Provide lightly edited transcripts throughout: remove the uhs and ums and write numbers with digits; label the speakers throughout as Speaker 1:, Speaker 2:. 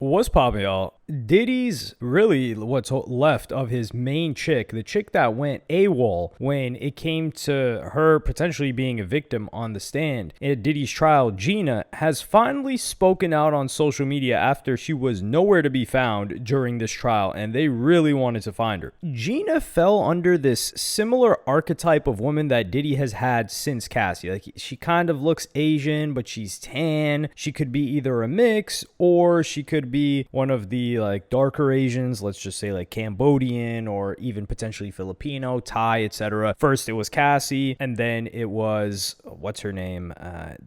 Speaker 1: What's poppin', y'all? Diddy's really what's left of his main chick, the chick that went AWOL when it came to her potentially being a victim on the stand at Diddy's trial. Gina has finally spoken out on social media after she was nowhere to be found during this trial, and they really wanted to find her. Gina fell under this similar archetype of woman that Diddy has had since Cassie. Like, she kind of looks Asian, but she's tan. She could be either a mix or she could be one of the like darker Asians, let's just say like Cambodian or even potentially Filipino, Thai, etc. First it was Cassie, and then it was what's her name?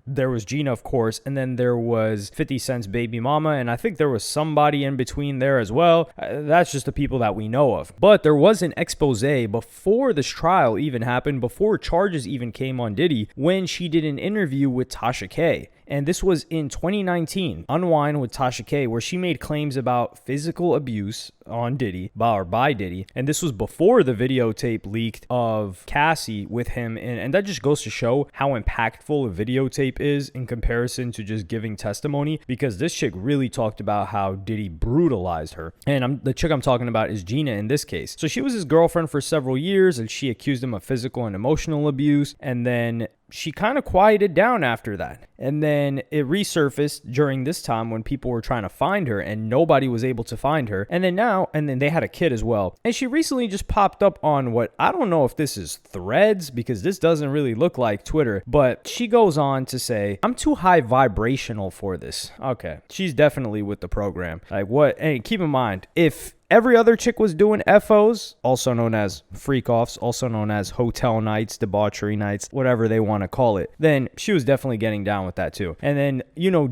Speaker 1: There was Gina, of course, and then there was 50 Cent's baby mama, and I think there was somebody in between there as well. That's just the people that we know of. But there was an expose before this trial even happened, before charges even came on Diddy, when she did an interview with Tasha K. And this was in 2019, Unwind with Tasha K, where she made claims about physical abuse on Diddy, or by Diddy. And this was before the videotape leaked of Cassie with him. And that just goes to show how impactful a videotape is in comparison to just giving testimony, because this chick really talked about how Diddy brutalized her. And the chick I'm talking about is Gina in this case. So she was his girlfriend for several years, and she accused him of physical and emotional abuse. And then she kind of quieted down after that. And then it resurfaced during this time when people were trying to find her and nobody was able to find her. And then they had a kid as well. And she recently just popped up on what, I don't know if this is Threads, because this doesn't really look like Twitter, but she goes on to say, I'm too high vibrational for this. Okay. She's definitely with the program. Like what? And keep in mind, if every other chick was doing FOs, also known as freak-offs, also known as hotel nights, debauchery nights, whatever they want to call it, then she was definitely getting down with that too. And then,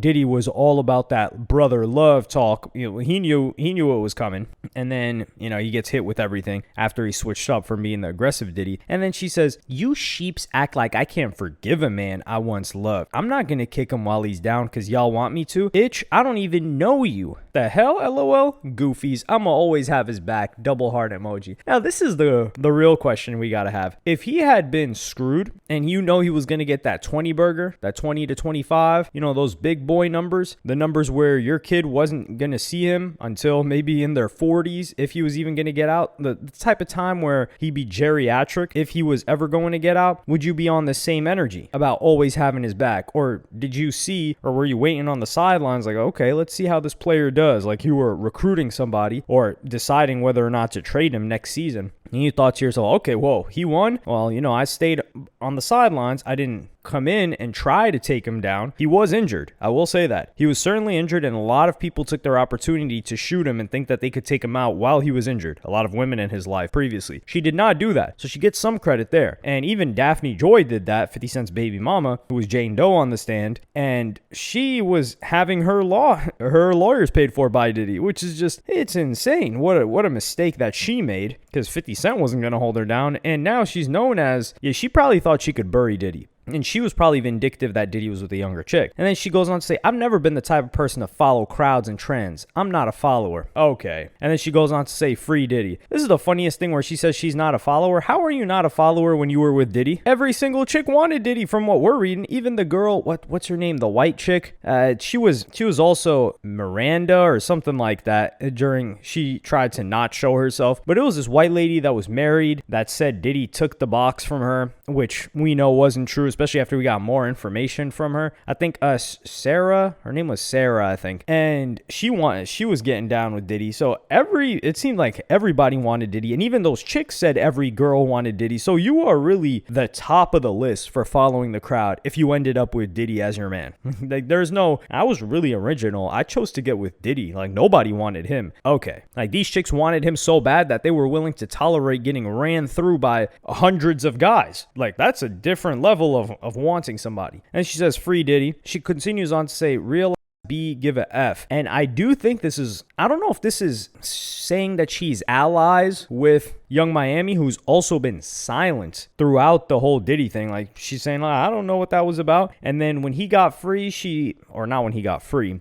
Speaker 1: Diddy was all about that brother love talk. He knew it was coming. And then, he gets hit with everything after he switched up from being the aggressive Diddy. And then she says, you sheeps act like I can't forgive a man I once loved. I'm not going to kick him while he's down because y'all want me to. Bitch, I don't even know you. The hell, LOL? Goofies. I'ma always have his back. Double heart emoji. Now, this is the real question we gotta have. If he had been screwed and he was gonna get that 20 burger, that 20 to 25, those big boy numbers, the numbers where your kid wasn't gonna see him until maybe in their 40s, if he was even gonna get out, the type of time where he'd be geriatric, if he was ever going to get out, would you be on the same energy about always having his back? Or did you see, or were you waiting on the sidelines like, okay, let's see how this player does, like you were recruiting somebody or deciding whether or not to trade him next season? And you thought to yourself, okay, whoa, he won? Well, I stayed on the sidelines. I didn't come in and try to take him down. He was injured. I will say that. He was certainly injured, and a lot of people took their opportunity to shoot him and think that they could take him out while he was injured. A lot of women in his life previously. She did not do that, so she gets some credit there. And even Daphne Joy did that, 50 Cent's baby mama, who was Jane Doe on the stand, and she was having her lawyers paid for by Diddy, which is just, it's insane. What a mistake that she made, because 50 Cent wasn't going to hold her down, and now she's known as, she probably thought she could bury Diddy. And she was probably vindictive that Diddy was with a younger chick. And then she goes on to say, I've never been the type of person to follow crowds and trends. I'm not a follower. Okay. And then she goes on to say, free Diddy. This is the funniest thing where she says she's not a follower. How are you not a follower when you were with Diddy? Every single chick wanted Diddy from what we're reading. Even the girl, what's her name? The white chick. She was also Miranda or something like that she tried to not show herself. But it was this white lady that was married that said Diddy took the box from her, which we know wasn't true, especially after we got more information from her. I think Sarah, her name was Sarah, I think. And she was getting down with Diddy. So it seemed like everybody wanted Diddy. And even those chicks said every girl wanted Diddy. So you are really the top of the list for following the crowd if you ended up with Diddy as your man. Like I was really original. I chose to get with Diddy. Like nobody wanted him. Okay. Like these chicks wanted him so bad that they were willing to tolerate getting ran through by hundreds of guys. Like that's a different level of wanting somebody. And she says, free Diddy. She continues on to say, real B, give a F. And I do think I don't know if this is saying that she's allies with Young Miami, who's also been silent throughout the whole Diddy thing. Like, she's saying, I don't know what that was about. And then when he got free,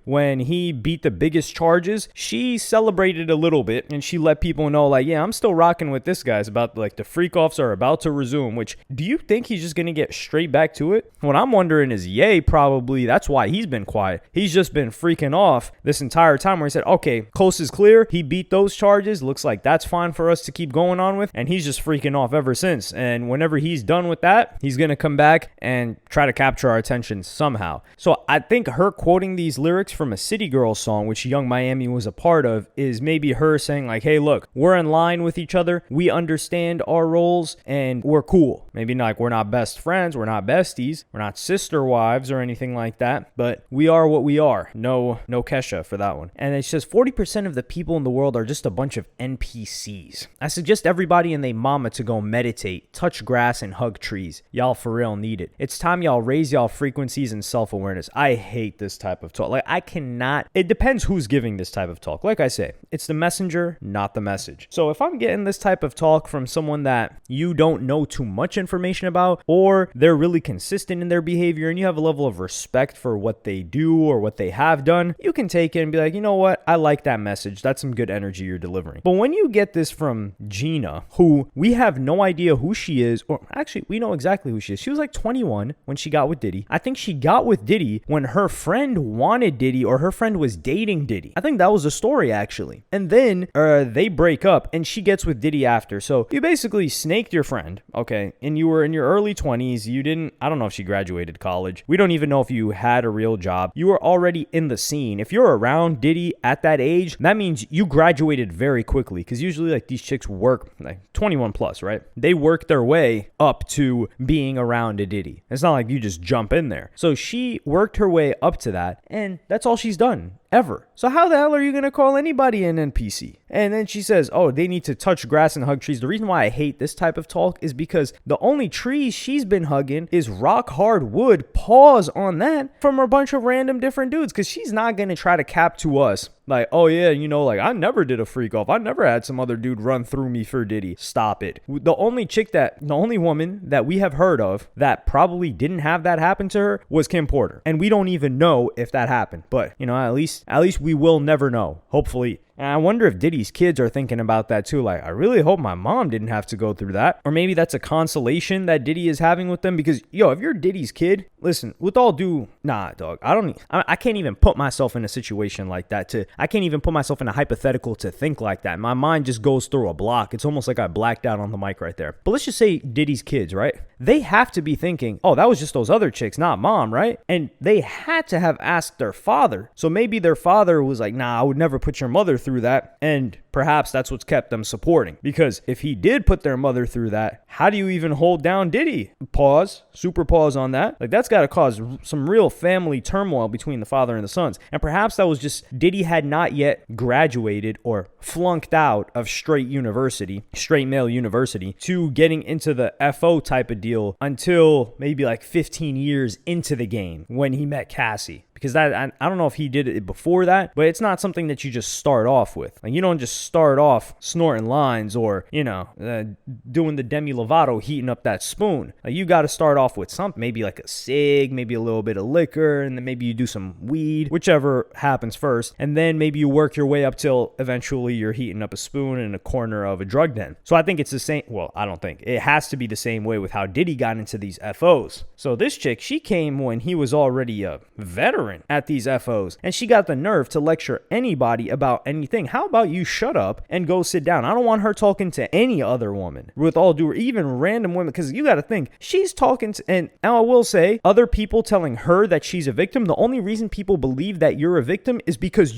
Speaker 1: when he beat the biggest charges, she celebrated a little bit and she let people know, like, yeah, I'm still rocking with this guy. It's about, like, the freak offs are about to resume, which, do you think he's just going to get straight back to it? What I'm wondering is, probably that's why he's been quiet. He's just been freaking off this entire time where he said, okay, coast is clear. He beat those charges. Looks like that's fine for us to keep going on with. And he's just freaking off ever since. And whenever he's done with that, he's going to come back and try to capture our attention somehow. So I think her quoting these lyrics from a City Girls song, which Young Miami was a part of, is maybe her saying, like, hey, look, we're in line with each other. We understand our roles and we're cool. Maybe not, like, we're not best friends. We're not besties. We're not sister wives or anything like that. But we are what we are. No Kesha for that one. And it says 40% of the people in the world are just a bunch of NPCs. I suggest everybody and they mama to go meditate, touch grass, and hug trees. Y'all for real need it. It's time y'all raise y'all frequencies and self-awareness. I hate this type of talk. Like, I cannot. It depends who's giving this type of talk. Like I say, it's the messenger, not the message. So if I'm getting this type of talk from someone that you don't know too much information about, or they're really consistent in their behavior and you have a level of respect for what they do or what they have done, you can take it and be like, you know what? I like that message. That's some good energy you're delivering. But when you get this from Gina, who we have no idea who she is, or actually we know exactly who she is. She was like 21 when she got with Diddy. I think she got with Diddy when her friend wanted Diddy, or her friend was dating Diddy. I think that was the story, actually. And then they break up and she gets with Diddy after. So you basically snaked your friend, okay? And you were in your early 20s. I don't know if she graduated college. We don't even know if you had a real job. You were already in the scene. If you're around Diddy at that age, that means you graduated very quickly, because usually, like, these chicks work like 21 plus, right? They work their way up to being around a Diddy. It's not like you just jump in there. So she worked her way up to that, and that's all she's done ever. So how the hell are you going to call anybody an NPC? And then she says, oh, they need to touch grass and hug trees. The reason why I hate this type of talk is because the only trees she's been hugging is rock hard wood. Pause on that, from a bunch of random different dudes, because she's not going to try to cap to us like, oh yeah, like, I never did a freak off. I never had some other dude run through me for Diddy. Stop it. The only woman that we have heard of that probably didn't have that happen to her was Kim Porter. And we don't even know if that happened. But, at least we will never know. Hopefully. And I wonder if Diddy's kids are thinking about that too. Like, I really hope my mom didn't have to go through that. Or maybe that's a consolation that Diddy is having with them. Because, if you're Diddy's kid, listen, with all due, nah, dog. I can't even put myself in a situation like that. I can't even put myself in a hypothetical to think like that. My mind just goes through a block. It's almost like I blacked out on the mic right there. But let's just say Diddy's kids, right? They have to be thinking, oh, that was just those other chicks, not mom, right? And they had to have asked their father. So maybe their father was like, nah, I would never put your mother through that. And perhaps that's what's kept them supporting. Because if he did put their mother through that, how do you even hold down Diddy? Pause, super pause on that. Like, that's got to cause some real family turmoil between the father and the sons. And perhaps that was just Diddy had not yet graduated or flunked out of straight male university, to getting into the FO type of deal until maybe like 15 years into the game when he met Cassie. Because I don't know if he did it before that, but it's not something that you just start off with. Like, you don't just start off snorting lines or, doing the Demi Lovato, heating up that spoon. Like, you got to start off with something, maybe like a cig, maybe a little bit of liquor, and then maybe you do some weed, whichever happens first. And then maybe you work your way up till eventually you're heating up a spoon in a corner of a drug den. So I think it's the same. Well, I don't think. It has to be the same way with how Diddy got into these FOs. So this chick, she came when he was already a veteran at these FOs, and she got the nerve to lecture anybody about anything. How about you shut up and go sit down? I don't want her talking to any other woman, with all due, even random women, because you got to think, she's talking to, and now I will say, other people telling her that she's a victim. The only reason people believe that you're a victim is because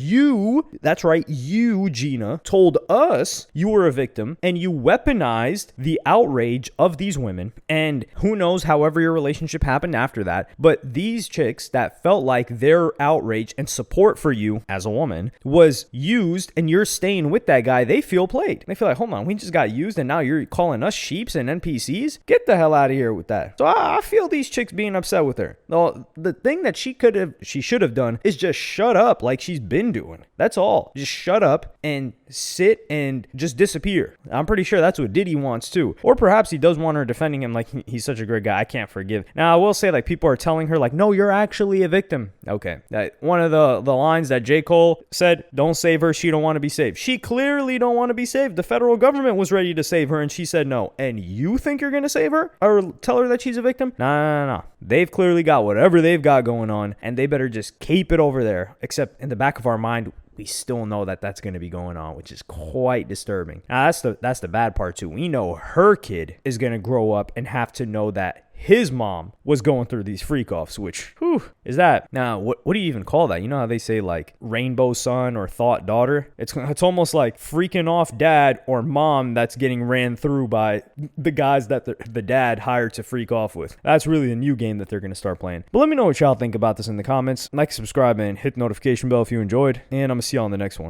Speaker 1: that's right, you, Gina, told us you were a victim, and you weaponized the outrage of these women. And who knows, however your relationship happened after that, but these chicks that felt like their outrage and support for you as a woman was used, and you're staying with that guy, they feel played. They feel like, hold on, we just got used and now you're calling us sheeps and NPCs? Get the hell out of here with that. So I feel these chicks being upset with her. Well, the thing that she should have done is just shut up like she's been doing. That's all. Just shut up and sit and just disappear. I'm pretty sure that's what Diddy wants too. Or perhaps he does want her defending him like he's such a great guy. I can't forgive. Now, I will say, like, people are telling her, like, no, you're actually a victim. Okay. One of the lines that J. Cole said, don't save her. She don't want to be saved. She clearly don't want to be saved. The federal government was ready to save her and she said no. And you think you're going to save her or tell her that she's a victim? No. They've clearly got whatever they've got going on and they better just keep it over there. Except in the back of our mind, we still know that that's going to be going on, which is quite disturbing. Now, that's the bad part too. We know her kid is going to grow up and have to know that his mom was going through these freak-offs, which, is that? Now, what do you even call that? You know how they say, like, rainbow son or thought daughter? It's almost like freaking off dad or mom that's getting ran through by the guys that the dad hired to freak off with. That's really the new game that they're going to start playing. But let me know what y'all think about this in the comments. Like, subscribe, and hit the notification bell if you enjoyed. And I'm going to see y'all on the next one.